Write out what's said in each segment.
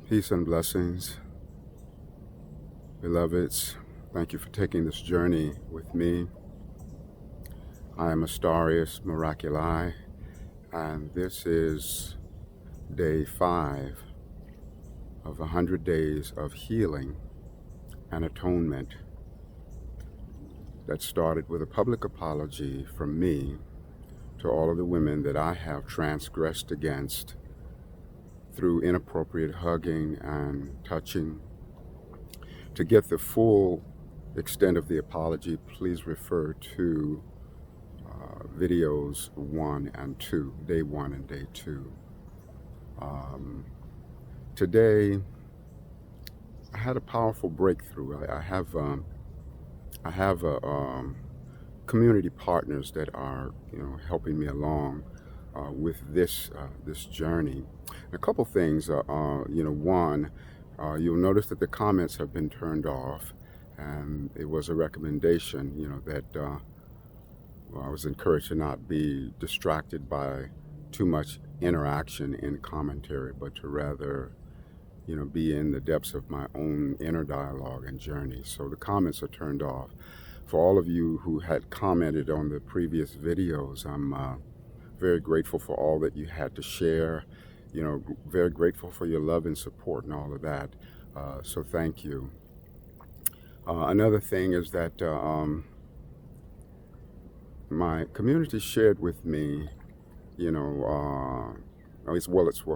Peace and blessings, beloveds. Thank you for taking this journey with me. I am Astarius Miraculi, and this is day 5 of 100 days of healing and atonement that started with a public apology from me to all of the women that I have transgressed against through inappropriate hugging and touching. To get the full extent of the apology, please refer to videos 1 and 2, day 1 and day 2. Today, I had a powerful breakthrough. I have community partners that are, helping me along with this journey. And a couple things. One, you'll notice that the comments have been turned off, and it was a recommendation, that I was encouraged to not be distracted by too much interaction in commentary, but to rather, be in the depths of my own inner dialogue and journey. So the comments are turned off. For all of you who had commented on the previous videos, I'm very grateful for all that you had to share. Very grateful for your love and support and all of that. So thank you. Another thing is that my community shared with me,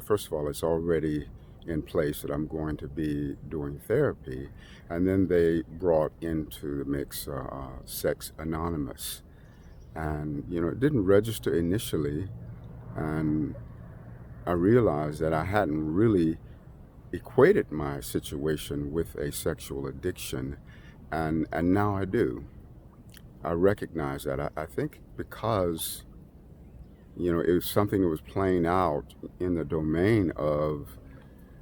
first of all, it's already in place that I'm going to be doing therapy. And then they brought into the mix Sex Anonymous. And, it didn't register initially. And I realized that I hadn't really equated my situation with a sexual addiction. And now I do. I recognize that. I think because, it was something that was playing out in the domain of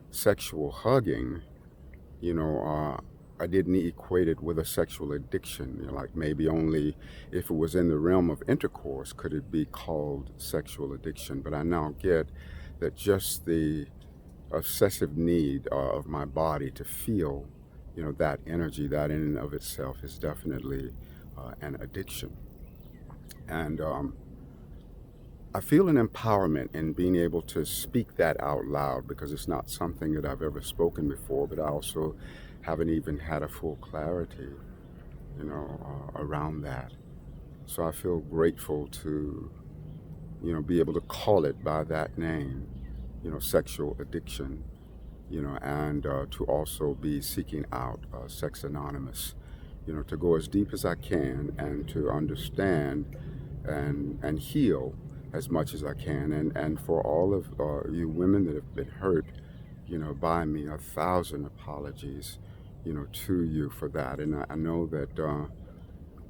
sexual hugging, I didn't equate it with a sexual addiction. Like maybe only if it was in the realm of intercourse could it be called sexual addiction. But I now get that just the obsessive need of my body to feel, that energy, that in and of itself is definitely an addiction. And I feel an empowerment in being able to speak that out loud, because it's not something that I've ever spoken before, but I also haven't even had a full clarity, around that. So I feel grateful to, be able to call it by that name, sexual addiction, and to also be seeking out Sex Anonymous, to go as deep as I can and to understand and heal as much as I can. And for all of you women that have been hurt, by me, 1,000 apologies, to you for that. And I know that,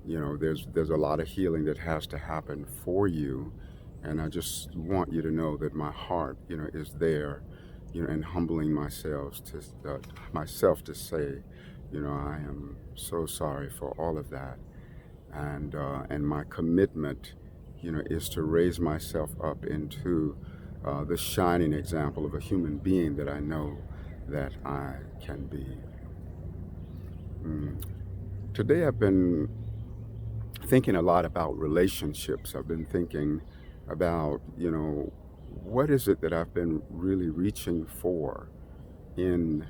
there's a lot of healing that has to happen for you. And I just want you to know that my heart, is there, and humbling myself to say, I am so sorry for all of that. And my commitment, is to raise myself up into the shining example of a human being that I know that I can be. Today I've been thinking a lot about relationships. I've been thinking about, what is it that I've been really reaching for in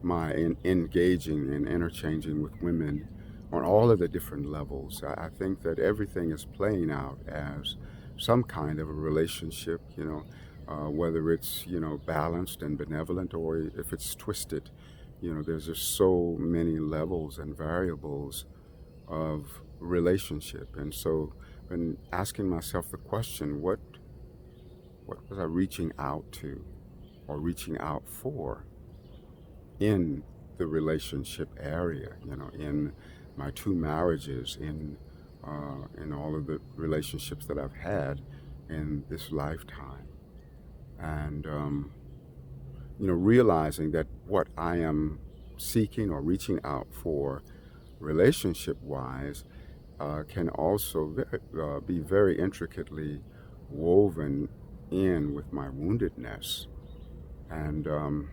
my engaging and interchanging with women on all of the different levels. I think that everything is playing out as some kind of a relationship, whether it's, balanced and benevolent, or if it's twisted. There's just so many levels and variables of relationship. And so I've been asking myself the question, what was I reaching out to or reaching out for in the relationship area, in my 2 marriages, in all of the relationships that I've had in this lifetime. And, realizing that what I am seeking or reaching out for relationship-wise can also be very intricately woven in with my woundedness. And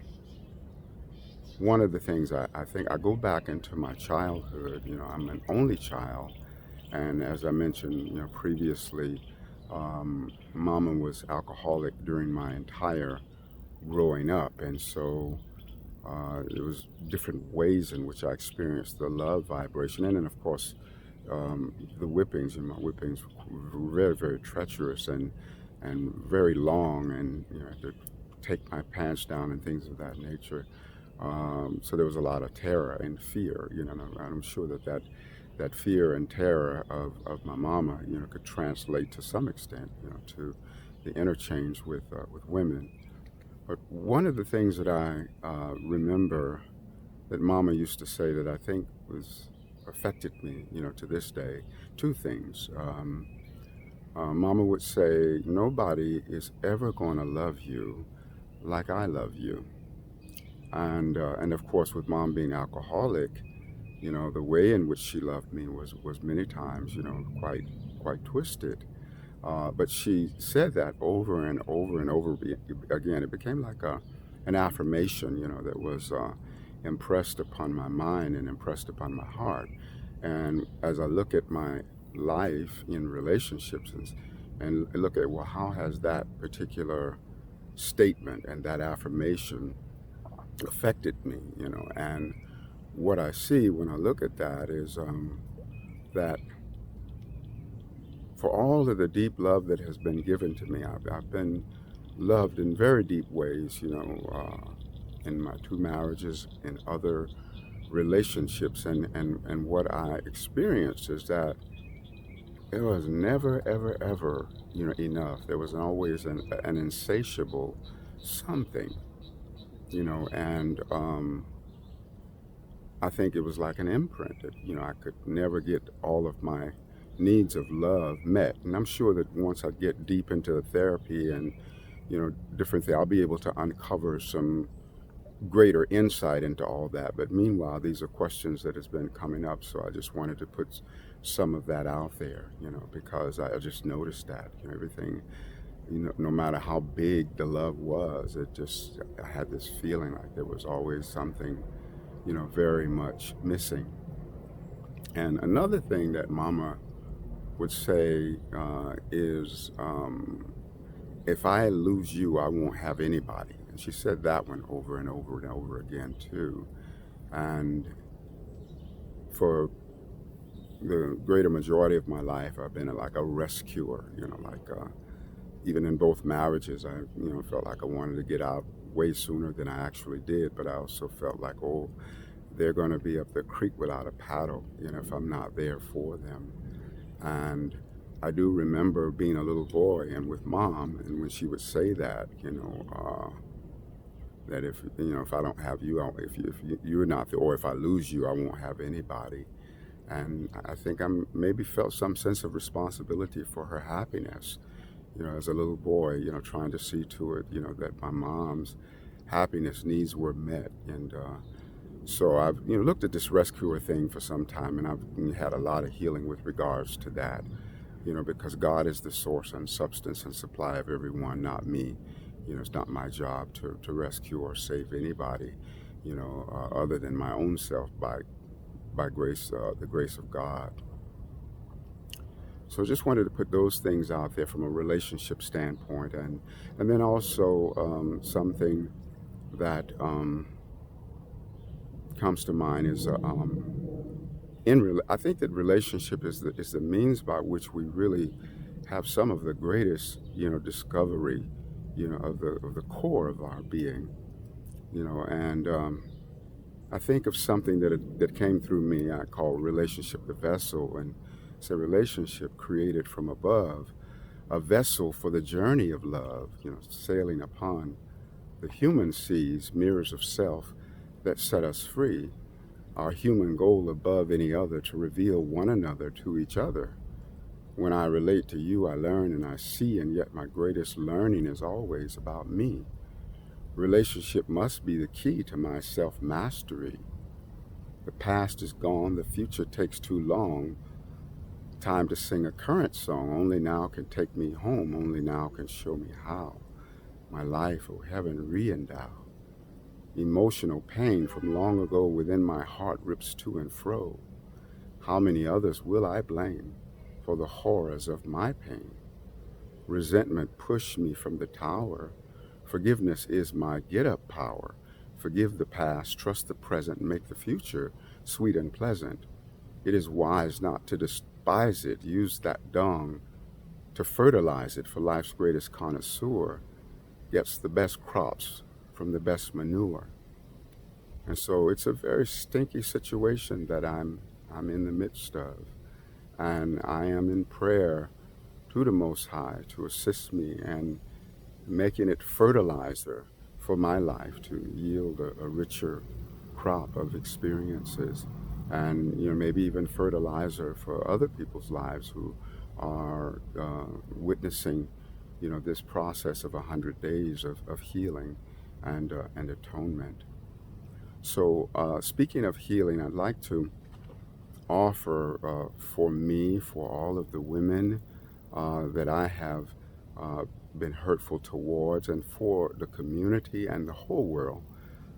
one of the things I think I go back into my childhood. I'm an only child, and as I mentioned, previously, Mama was alcoholic during my entire growing up, and so it was different ways in which I experienced the love vibration, and then of course the whippings. My whippings were very, very treacherous and very long, and I had to take my pants down and things of that nature. So there was a lot of terror and fear, and I'm sure that fear and terror of my mama, could translate to some extent, to the interchange with women. But one of the things that I remember that Mama used to say that I think was affected me, to this day, two things. Mama would say, "Nobody is ever going to love you like I love you," and of course, with Mom being alcoholic, the way in which she loved me was many times, quite twisted. But she said that over and over and over again. It became like an affirmation, that was impressed upon my mind and impressed upon my heart. And as I look at my life in relationships and look at, well, how has that particular statement and that affirmation affected me, and what I see when I look at that is that for all of the deep love that has been given to me, I've been loved in very deep ways, in my two marriages, in other relationships, and what I experienced is that it was never, ever, ever, enough. There was always an insatiable something, and I think it was like an imprint that, I could never get all of my needs of love met. And I'm sure that once I get deep into the therapy and, different things, I'll be able to uncover some greater insight into all that. But meanwhile, these are questions that has been coming up. So I just wanted to put some of that out there, because I just noticed that, everything, no matter how big the love was, I had this feeling like there was always something, very much missing. And another thing that Mama would say is, if I lose you, I won't have anybody. And she said that one over and over and over again, too. And for the greater majority of my life, I've been like a rescuer, even in both marriages, I, felt like I wanted to get out way sooner than I actually did. But I also felt like, oh, they're going to be up the creek without a paddle, if I'm not there for them. And I do remember being a little boy and with Mom, and when she would say that, that if I don't have you, if you're not there, or if I lose you, I won't have anybody. And I think I maybe felt some sense of responsibility for her happiness, as a little boy, trying to see to it, that my mom's happiness needs were met. And so I've, looked at this rescuer thing for some time, and I've had a lot of healing with regards to that, because God is the source and substance and supply of everyone, not me. It's not my job to rescue or save anybody, other than my own self by grace, the grace of God. So I just wanted to put those things out there from a relationship standpoint, and then also something that comes to mind is I think that relationship is the means by which we really have some of the greatest discovery of the core of our being, and I think of something that came through me. I call relationship the vessel, and it's a relationship created from above, a vessel for the journey of love, sailing upon the human seas, mirrors of self that set us free. Our human goal above any other to reveal one another to each other. When I relate to you, I learn and I see, and yet my greatest learning is always about me. Relationship must be the key to my self-mastery. The past is gone, the future takes too long. Time to sing a current song, only now can take me home, only now can show me how. my life, O heaven, re-endow. Emotional pain from long ago within my heart rips to and fro. How many others will I blame for the horrors of my pain? Resentment pushed me from the tower. Forgiveness is my get-up power. Forgive the past, trust the present, make the future sweet and pleasant. It is wise not to despise it. Use that dung to fertilize it, for life's greatest connoisseur gets the best crops from the best manure. And so it's a very stinky situation that I'm in the midst of. And I am in prayer to the Most High to assist me and making it fertilizer for my life to yield a richer crop of experiences, and maybe even fertilizer for other people's lives who are witnessing this process of 100 days of healing and atonement. So speaking of healing, I'd like to offer for me, for all of the women that I have been hurtful towards, and for the community and the whole world.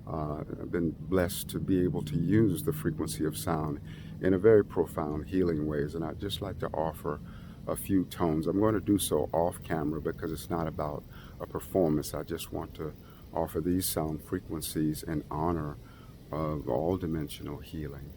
I've been blessed to be able to use the frequency of sound in a very profound healing ways, and I'd just like to offer a few tones. I'm going to do so off camera because it's not about a performance. I just want to offer these sound frequencies in honor of all dimensional healing.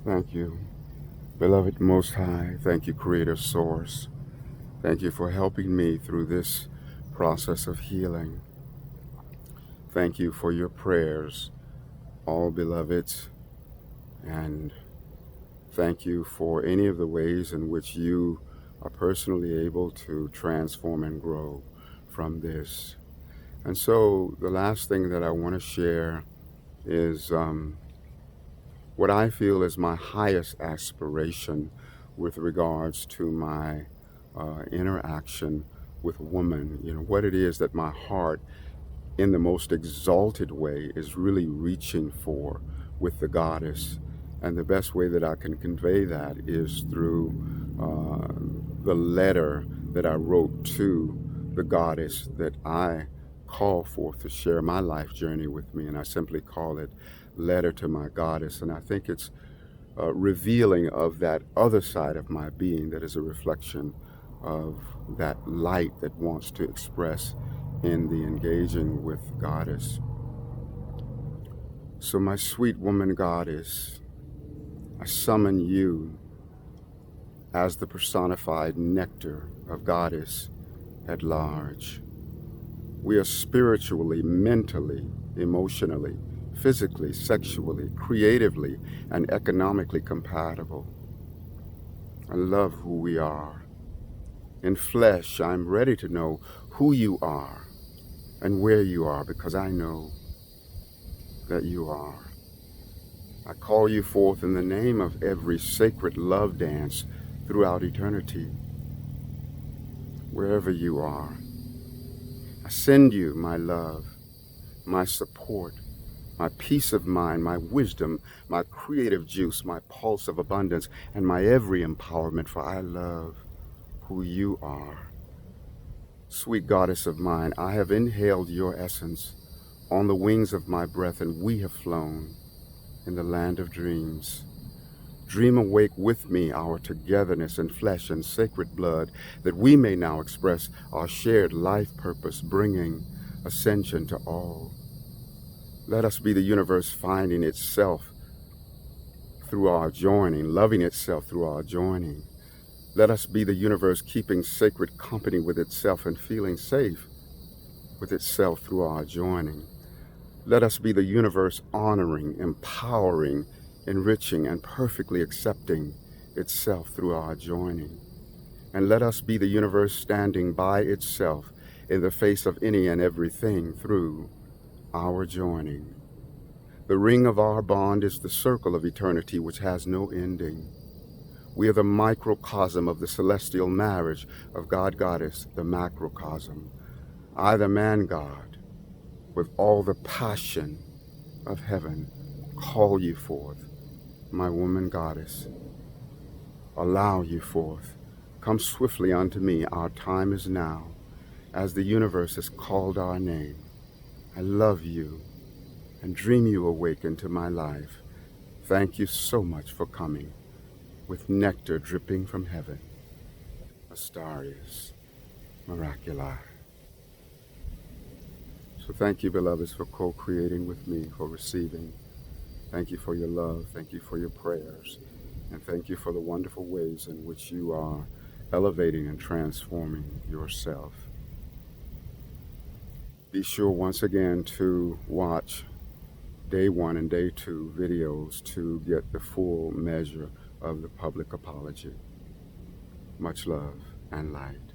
Thank you, beloved Most High. Thank you, Creator Source. Thank you for helping me through this process of healing. Thank you for your prayers, all beloveds, and thank you for any of the ways in which you are personally able to transform and grow from this. And so the last thing that I want to share is what I feel is my highest aspiration with regards to my interaction with woman. What it is that my heart, in the most exalted way, is really reaching for with the goddess. And the best way that I can convey that is through the letter that I wrote to the goddess that I call forth to share my life journey with me. And I simply call it Letter to My Goddess. And I think it's revealing of that other side of my being that is a reflection of that light that wants to express in the engaging with Goddess. So my sweet woman Goddess, I summon you as the personified nectar of Goddess at large. We are spiritually, mentally, emotionally, physically, sexually, creatively, and economically compatible. I love who we are. In flesh, I'm ready to know who you are and where you are, because I know that you are. I call you forth in the name of every sacred love dance throughout eternity. Wherever you are, I send you my love, my support, my peace of mind, my wisdom, my creative juice, my pulse of abundance, and my every empowerment, for I love who you are. Sweet goddess of mine, I have inhaled your essence on the wings of my breath, and we have flown in the land of dreams. Dream awake with me our togetherness in flesh and sacred blood, that we may now express our shared life purpose, bringing ascension to all. Let us be the universe finding itself through our joining, loving itself through our joining. Let us be the universe keeping sacred company with itself and feeling safe with itself through our joining. Let us be the universe honoring, empowering, enriching, and perfectly accepting itself through our joining. And let us be the universe standing by itself in the face of any and everything through our joining. The ring of our bond is the circle of eternity which has no ending. We are the microcosm of the celestial marriage of God-Goddess, the macrocosm. I, the man-God, with all the passion of heaven, call you forth, my woman goddess. Allow you forth. Come swiftly unto me. Our time is now, as the universe has called our name. I love you and dream you awake into my life. Thank you so much for coming, with nectar dripping from heaven. Astarius Miraculi. So thank you, beloveds, for co-creating with me, for receiving. Thank you for your love. Thank you for your prayers. And thank you for the wonderful ways in which you are elevating and transforming yourself. Be sure once again to watch day 1 and day 2 videos to get the full measure of the public apology. Much love and light.